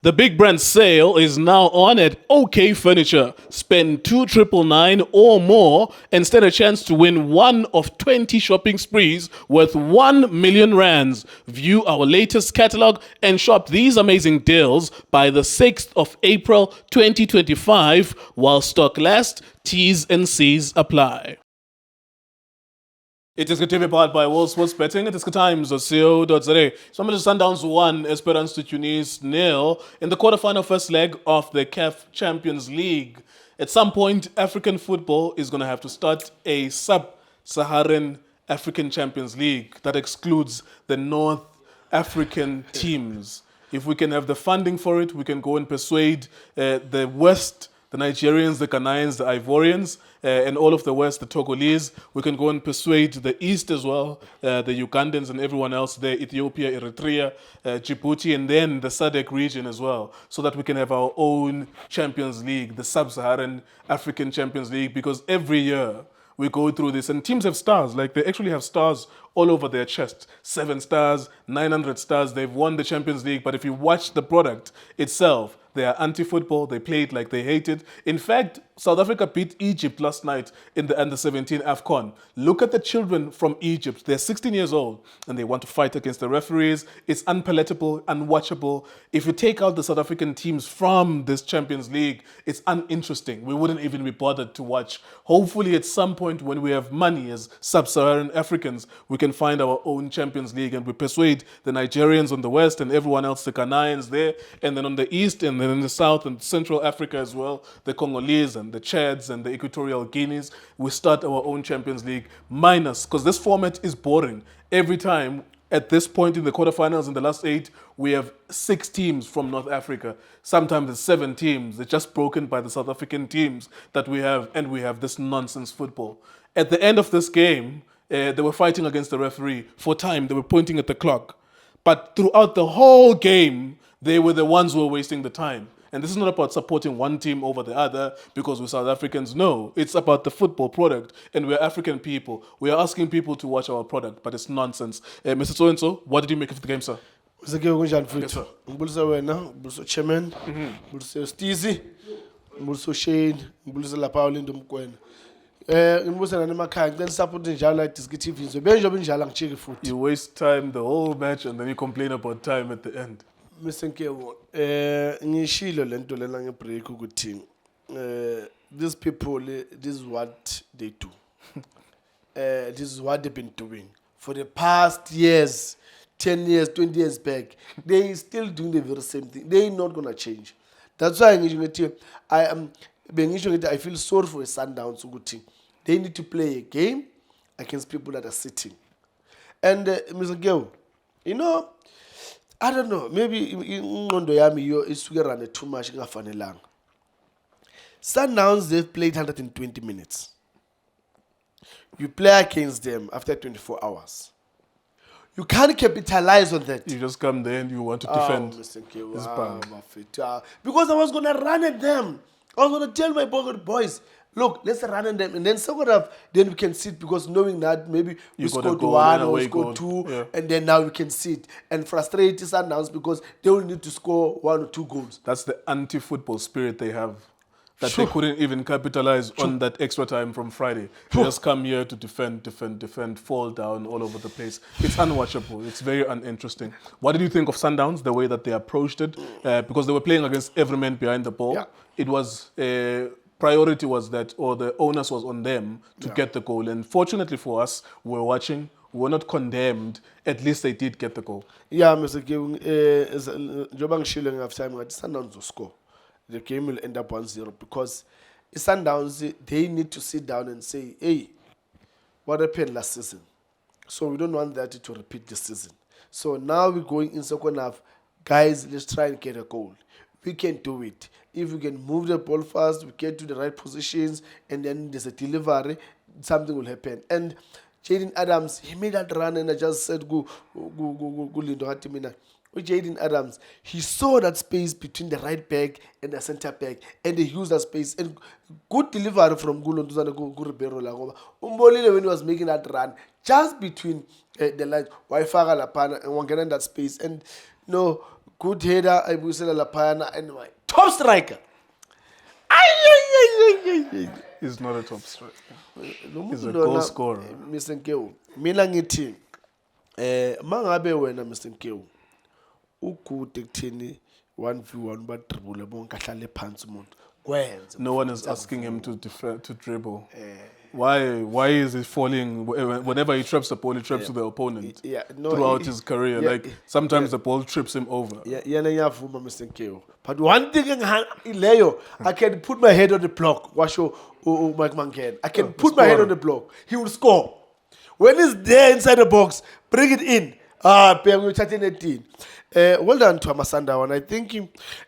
The big brand sale is now on at OK Furniture. Spend 2,999 or more and stand a chance to win one of 20 shopping sprees worth 1 million rands. View our latest catalog and shop these amazing deals by the 6th of April 2025 while stock lasts. T's and C's apply. It is TV powered by World Sports Betting. It is times.co.za. Mamelodi Sundowns 1, Esperance to Tunis 0 in the quarterfinal first leg of the CAF Champions League. At some point, African football is going to have to start a sub-Saharan African Champions League that excludes the North African teams. If we can have the funding for it, we can go and persuade the West, the Nigerians, the Ghanaians, the Ivorians, and all of the West, the Togolese. We can go and persuade the East as well, the Ugandans and everyone else there, Ethiopia, Eritrea, Djibouti, and then the SADC region as well, so that we can have our own Champions League, the Sub-Saharan African Champions League, because every year we go through this, and teams have stars. Like, they actually have stars all over their chest. 7 stars, 900 stars. They've won the Champions League, but if you watch the product itself, they are anti-football. They play it like they hate it. In fact, South Africa beat Egypt last night in the Under-17 AFCON. Look at the children from Egypt. They're 16 years old, and they want to fight against the referees. It's unpalatable, unwatchable. If you take out the South African teams from this Champions League, it's uninteresting. We wouldn't even be bothered to watch. Hopefully, at some point when we have money as Sub-Saharan Africans, we can find our own Champions League, and we persuade the Nigerians on the West and everyone else, the Ghanaians there, and then on the East, and then in the South and Central Africa as well, the Congolese and the Chads and the Equatorial Guineas. We start our own Champions League minus, because this format is boring. Every time, at this point in the quarterfinals, in the last 8, we have 6 teams from North Africa. Sometimes it's 7 teams. They're just broken by the South African teams that we have, and we have this nonsense football. At the end of this game, they were fighting against the referee for time. They were pointing at the clock. But throughout the whole game, they were the ones who were wasting the time. And this is not about supporting one team over the other because we're South Africans. No, it's about the football product. And we're African people. We are asking people to watch our product, but it's nonsense. Mr. So-and-so, what did you make of the game, sir? Yes, sir. Mbulisa wena, mbulisa chairman, mbulisa Stizi, mbulisa Shane, mbulisa Lapao Mkwena. Ngibusana nemakhaya ngicela support njalo iDiskiTV nje benjobe njalo ngicheke futhi. You waste time the whole match and then you complain about time at the end. Msenkewo ngishilo lento lena ngebreak ukuthi these people, this is what they do. This is what they've been doing for the past years, 10 years, 20 years back. They still doing the very same thing. They not gonna change. That's why I feel sorry for the Sundowns ukuthi they need to play a game against people that are sitting. And Mr. Geo, you know, I don't know, maybe ingqondo yami yo isuke run too much ingafanelanga. Sundowns, they've played 120 minutes. You play against them after 24 hours. You can't capitalize on that. You just come there and you want to defend. Mr. Geo, because I was going to run at them. I was going to tell my boys, look, let's run at them. And then second half, then we can sit, because knowing that maybe we scored 1 or we scored 2, and then now we can sit and frustrate Sundowns because they will need to score 1 or 2 goals. That's the anti-football spirit they have. That they couldn't even capitalize on that extra time from Friday. They just come here to defend, fall down all over the place. It's unwatchable. It's very uninteresting. What did you think of Sundowns, the way that they approached it? Because they were playing against every man behind the ball. Yeah. It was, priority was that, or the onus was on them to get the goal. And fortunately for us, we were watching. We were not condemned. At least they did get the goal. Yeah, Mr. Giving, Jobang Shilling of time, Sundowns will score. The game will end up 1-0 because Sundowns, they need to sit down and say, hey, what happened last season? So we don't want that to repeat this season. So now we're going in second half. Guys, let's try and get a goal. We can do it. If we can move the ball fast, we get to the right positions, and then there's a delivery, something will happen. And Jaden Adams, he made that run, and I just said, go, Lindo Hatimina. With Jaden Adams, he saw that space between the right back and the center back, and he used that space. And good delivery from Gulo Ribeiro Lagoba. Umbolile, when he was making that run, just between the lines, Waifaga Lapana and Wangana in that space. And no, good header, ayibuyisela laphayana, and my top striker. Ay. He's not a top striker. Lo He's muntu a goal lona, scorer. Mr. Nkeu, mina ngithi mangabe wena Mr. Nkeu ugood ekuthini 1v1 badribble bonke ahlale phansi umuntu kwenze. No one is asking him to dribble. Why is he falling whenever he traps the ball? He traps to the opponent. Throughout his career, like sometimes the ball trips him over. Yena ngiyavuma Mr. Nkeu. But one thing leyo, I can put my head on the block. Washo Mike Manken. I can put my head on the block. He will score. When he's there inside the box, bring it in. We're chatting 18. Well done to Amasanda, and I think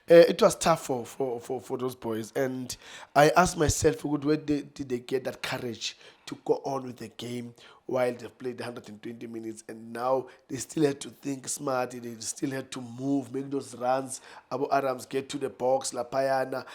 it was tough for those boys. And I asked myself, where did they get that courage to go on with the game while they've played 120 minutes, and now they still had to think smart, they still had to move, make those runs. Abu Arams get to the box, La Payana,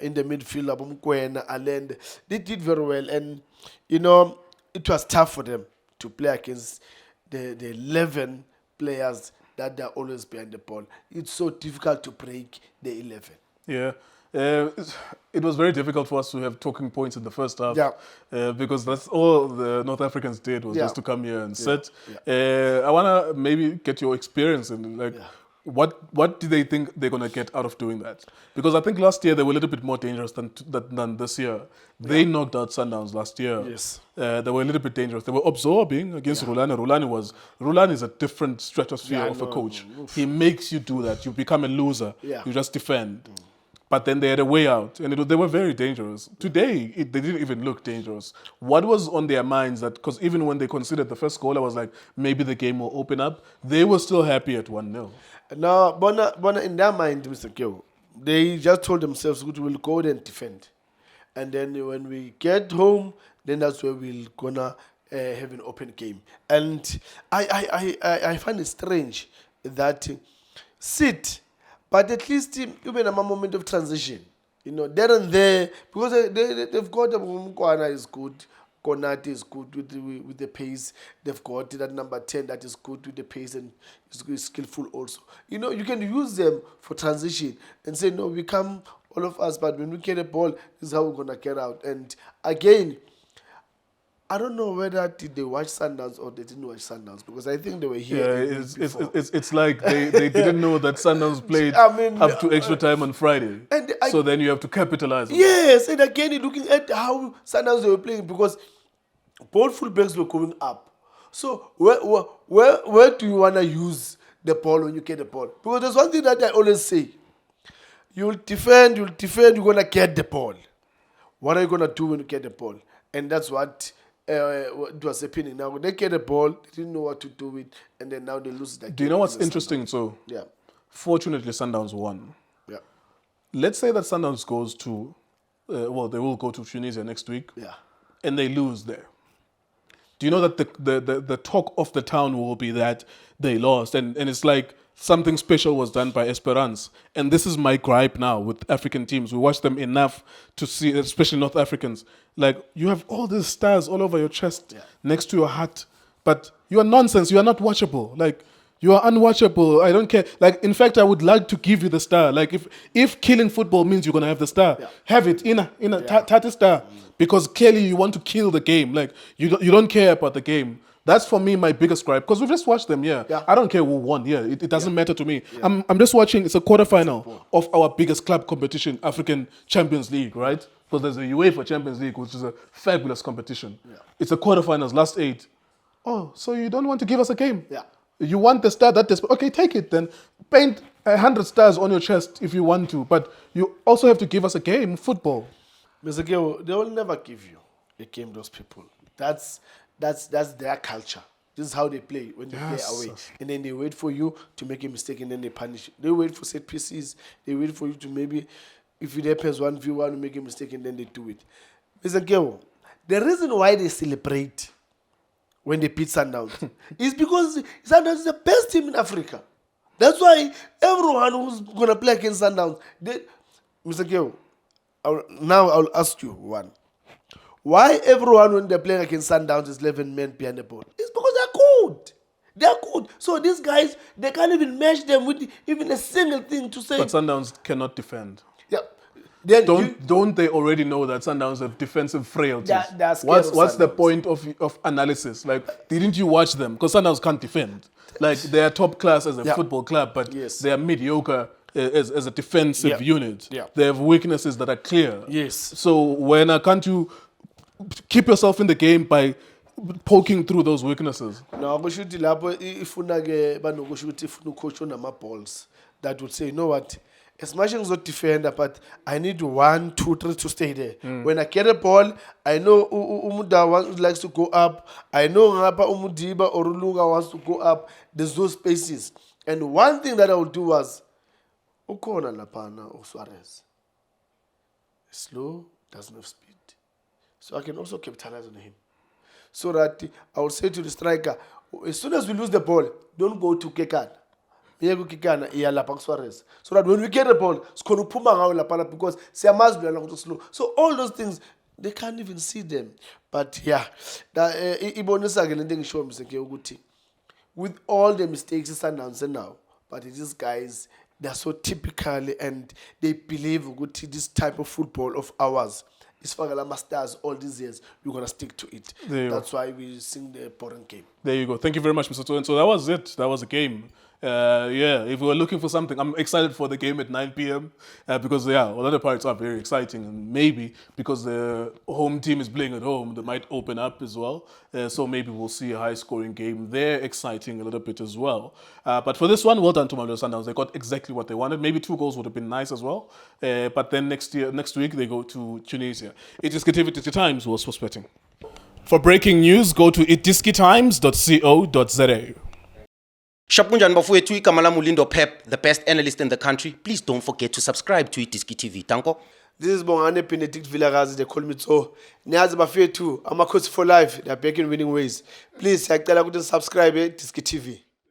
in the midfield, Abu Mkwena, Alend. They did very well, and you know, it was tough for them to play against the 11 players that they're always behind the ball. It's so difficult to break the 11. Yeah. It was very difficult for us to have talking points in the first half, because that's all the North Africans did was just to come here and sit. I want to maybe get your experience in what do they think they're going to get out of doing that? Because I think last year they were a little bit more dangerous than this year. They knocked out Sundowns last year. Yes. They were a little bit dangerous. They were absorbing against Rulani. Rulani is a different stratosphere of a coach. He makes you do that. You become a loser. You just defend. But then they had a way out, and they were very dangerous. Today, they didn't even look dangerous. What was on their minds that, because even when they considered the first goal, I was like, maybe the game will open up. They were still happy at 1-0. No, Bona, in their mind, Mr. Kyo, they just told themselves, we will go there and defend. And then when we get home, then that's where we're gonna have an open game. And I find it strange that sit, but at least even a moment of transition, you know, there and there, because they've got Mkwana is good, Konate is good with the pace. They've got that number 10 that is good with the pace and is skillful also. You know, you can use them for transition and say, no, we come, all of us, but when we get a ball, this is how we're going to get out. And again, I don't know whether did they watch Sundowns or they didn't watch Sundowns, because I think they were here. Yeah, it's like they didn't know that Sundowns played up to extra time on Friday. So then you have to capitalize on yes, and again, you're looking at how Sundowns were playing, because both fullbacks were going up. So where do you want to use the ball when you get the ball? Because there's one thing that I always say. You'll defend, you're going to get the ball. What are you going to do when you get the ball? And that's what it was happening. Now, when they get the ball, they didn't know what to do with, and then now they lose that game. Do you know what's interesting? So, fortunately, Sundowns won. Yeah. Let's say that Sundowns goes to, they will go to Tunisia next week. Yeah. And they lose there. Do you know that the talk of the town will be that they lost? And it's like something special was done by Esperance. And this is my gripe now with African teams. We watch them enough to see, especially North Africans. Like, you have all these stars all over your chest, next to your heart. But you are nonsense. You are not watchable. Like, you are unwatchable. I don't care. Like, in fact, I would like to give you the star. Like, if killing football means you're going to have the star, have it in a Tati star. Because clearly you want to kill the game. Like, you don't care about the game. That's for me my biggest gripe. Because we've just watched them, I don't care who won, It doesn't matter to me. I'm just watching, it's a quarterfinal of our biggest club competition, African Champions League, right? Because there's a UEFA Champions League, which is a fabulous competition. It's a quarterfinals, last 8. Oh, so you don't want to give us a game? You want the star that okay, take it then. Paint 100 stars on your chest if you want to, but you also have to give us a game, football. Mr. Geo, they will never give you a game, those people. That's their culture. This is how they play when they play away. And then they wait for you to make a mistake and then they punish you. They wait for set pieces. They wait for you to maybe, if it happens 1v1, to make a mistake and then they do it. Mr. Geo, the reason why they celebrate when they beat Sundowns is because Sundowns is the best team in Africa. That's why everyone who's going to play against Sundowns, Mr. Geo, now I'll ask you one. Why everyone when they're playing against Sundowns is 11 men behind the ball? It's because they're good. They are good. So these guys, they can't even match them with even a single thing to say. But Sundowns cannot defend. Yeah. Then Don't they already know that Sundowns have defensive frailties? They're scared of What's the Sundowns. point of analysis? Like, didn't you watch them? Because Sundowns can't defend. Like, they are top class as a football club, but Yes. they are mediocre as a defensive unit. Yeah. They have weaknesses that are clear. Yes. So can't you keep yourself in the game by poking through those weaknesses? No, kusho ukuthi lapho ifuna ke banokusho ukuthi ifuna ucoach onama balls that would say, you know what, as much as a defender, but I need 1, 2, 3 to stay there. When I get a ball, I know Umuda likes to go up. I know Ngapa Umudiba or Ulunga wants to go up. There's those spaces. And one thing that I would do was Ukona Lapana or Suarez. Slow, doesn't have speed. So I can also capitalize on him. So that I would say to the striker, as soon as we lose the ball, don't go to Kekan. So that when we get the ball, because slow. So all those things, they can't even see them. But yeah, with all the mistakes Sundowns now, but these guys, they're so typical and they believe this type of football of ours. It's Fagalama Stars all these years. We're going to stick to it. That's why we sing the boring game. There you go. Thank you very much, Mr. Tso. And so that was it. That was the game. If we were looking for something, I'm excited for the game at 9 p.m. Because, a lot of parts are very exciting. And maybe because the home team is playing at home, they might open up as well. So maybe we'll see a high-scoring game. They're exciting a little bit as well. But for this one, well done to Mamelodi Sundowns. They got exactly what they wanted. Maybe 2 goals would have been nice as well. But then next week, they go to Tunisia. iDiskiTV Times was sports betting. For breaking news, go to iDiskiTimes.co.za. Shapunjan bafowethu igama lami uLindo Pep, the best analyst in the country. Please don't forget to subscribe to iDiski TV. Tanko. This is Bongane Tso Vilakazi, they call me Tso. Niyazi bafethu, amakhosi for life, they are back in winning ways. Please, siyacela ukuthi subscribe iDiski TV.